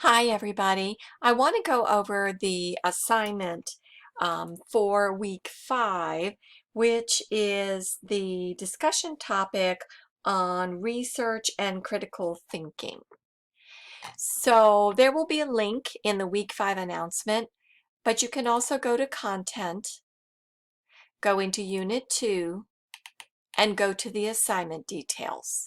Hi, everybody. I want to go over the assignment for week 5, which is the discussion topic on research and critical thinking. So there will be a link in the week 5 announcement, but you can also go to content, go into unit 2, and go to the assignment details.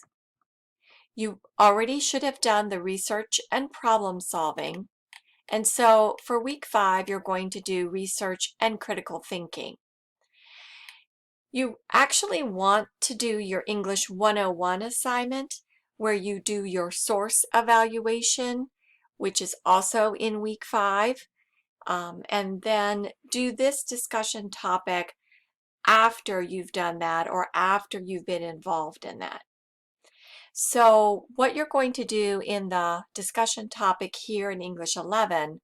You already should have done the research and problem solving. And so for week 5, you're going to do research and critical thinking. You actually want to do your English 101 assignment where you do your source evaluation, which is also in week 5, and then do this discussion topic after you've done that or after you've been involved in that. So what you're going to do in the discussion topic here in English 11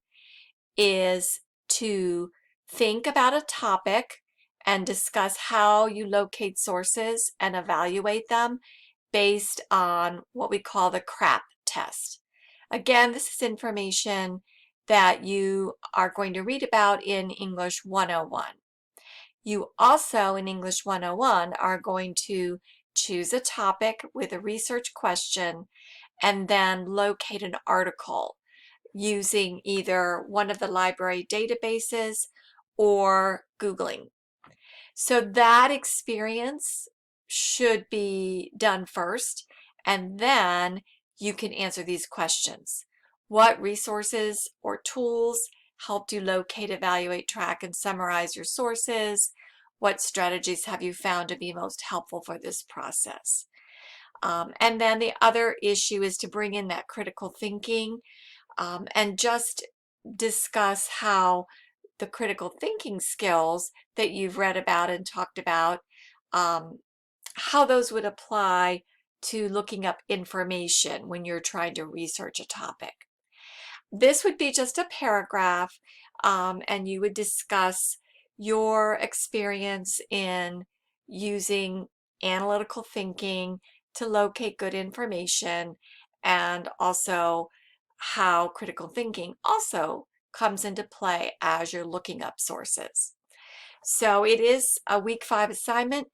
is to think about a topic and discuss how you locate sources and evaluate them based on what we call the CRAP test. Again, this is information that you are going to read about in English 101. You also, in English 101, are going to choose a topic with a research question and then locate an article using either one of the library databases or Googling. So that experience should be done first, and then you can answer these questions. What resources or tools helped you locate, evaluate, track, and summarize your sources? What strategies have you found to be most helpful for this process? And then the other issue is to bring in that critical thinking and just discuss how the critical thinking skills that you've read about and talked about, um, how those would apply to looking up information when you're trying to research a topic. This would be just a paragraph, and you would discuss your experience in using analytical thinking to locate good information, and also how critical thinking also comes into play as you're looking up sources. So it is a week 5 assignment,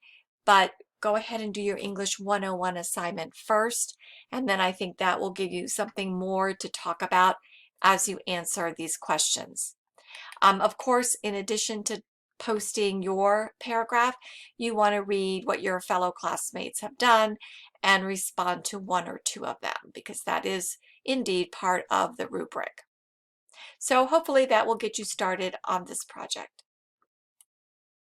but go ahead and do your English 101 assignment first, and then I think that will give you something more to talk about as you answer these questions. Of course, in addition to posting your paragraph, you want to read what your fellow classmates have done and respond to one or two of them, because that is indeed part of the rubric. So hopefully that will get you started on this project.